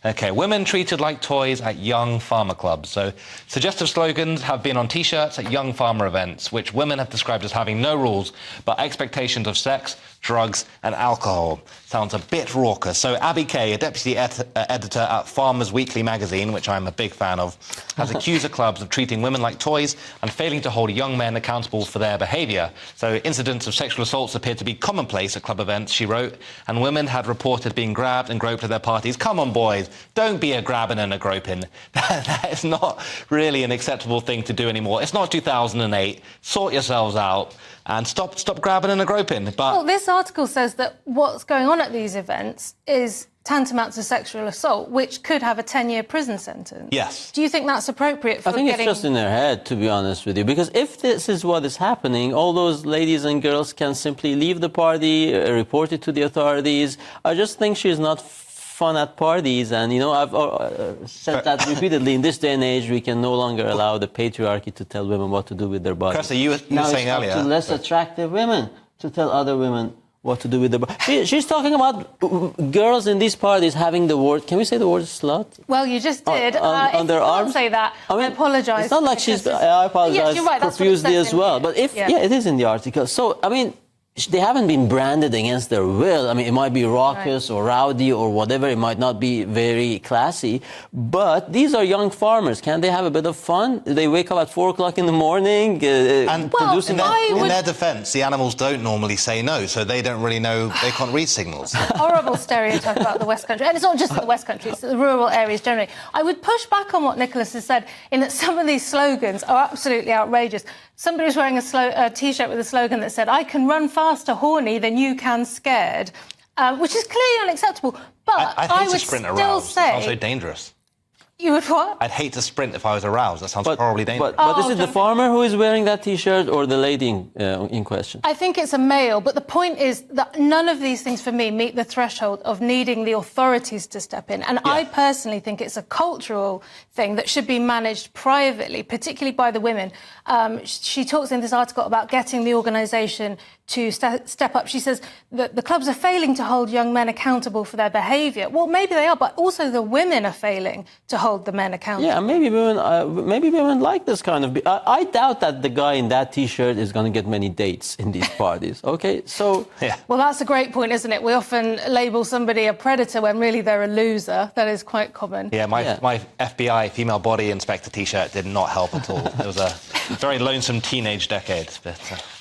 Okay, women treated like toys at young farmer clubs. So suggestive slogans have been on T-shirts at young farmer events, which women have described as having no rules but expectations of sex, drugs and alcohol. Sounds a bit raucous. So Abby Kay, a deputy editor at Farmers Weekly magazine, which I'm a big fan of, has accused the clubs of treating women like toys and failing to hold young men accountable for their behaviour. So incidents of sexual assaults appear to be commonplace at club events, she wrote, and women had reported being grabbed and groped at their parties. Come on, boys, don't be a grabbing and a groping. That is not really an acceptable thing to do anymore. It's not 2008. Sort yourselves out and stop grabbing and a groping. But well, this article says that what's going on at these events is tantamount to sexual assault, which could have a 10-year prison sentence. Yes. Do you think that's appropriate for I think it's just in their head, to be honest with you, because if this is what is happening, all those ladies and girls can simply leave the party, report it to the authorities. I just think she's not fun at parties, and, you know, I've said that repeatedly. In this day and age, we can no longer allow the patriarchy to tell women what to do with their bodies. Cressida, you were saying earlier... Now it's up to less attractive women to tell other women what to do with their bodies. She's talking about girls in these parties having the word... Can we say the word slut? Well, you just did. On their arms? Say that. I mean, I apologise. It's not like she's... I apologise yes, you're right, profusely as well. But if... Yeah, it is in the article. So, I mean... They haven't been branded against their will. I mean, it might be raucous or rowdy or whatever. It might not be very classy. But these are young farmers. Can't they have a bit of fun? They wake up at 4 o'clock in the morning and producing... In their defence, the animals don't normally say no, so they don't really know, they can't read signals. Horrible stereotype about the West Country. And it's not just the West Country, it's the rural areas generally. I would push back on what Nicholas has said in that some of these slogans are absolutely outrageous. Somebody was wearing a T-shirt with a slogan that said, "I can run faster horny than you can scared," which is clearly unacceptable. But I'd hate to sprint aroused. It sounds so dangerous. You would what? I'd hate to sprint if I was aroused. That sounds horribly dangerous. But is it the farmer who is wearing that T-shirt or the lady in question? I think it's a male, but the point is that none of these things, for me, meet the threshold of needing the authorities to step in. And I personally think it's a cultural thing that should be managed privately, particularly by the women. She talks in this article about getting the organisation to step up. She says that the clubs are failing to hold young men accountable for their behaviour. Well, maybe they are, but also the women are failing to hold the men accountable. Yeah, maybe women like this kind of... I doubt that the guy in that T-shirt is going to get many dates in these parties, OK? So... Yeah. Well, that's a great point, isn't it? We often label somebody a predator when really they're a loser. That is quite common. Yeah, my FBI female body inspector T-shirt did not help at all. It was a very lonesome teenage decade. But,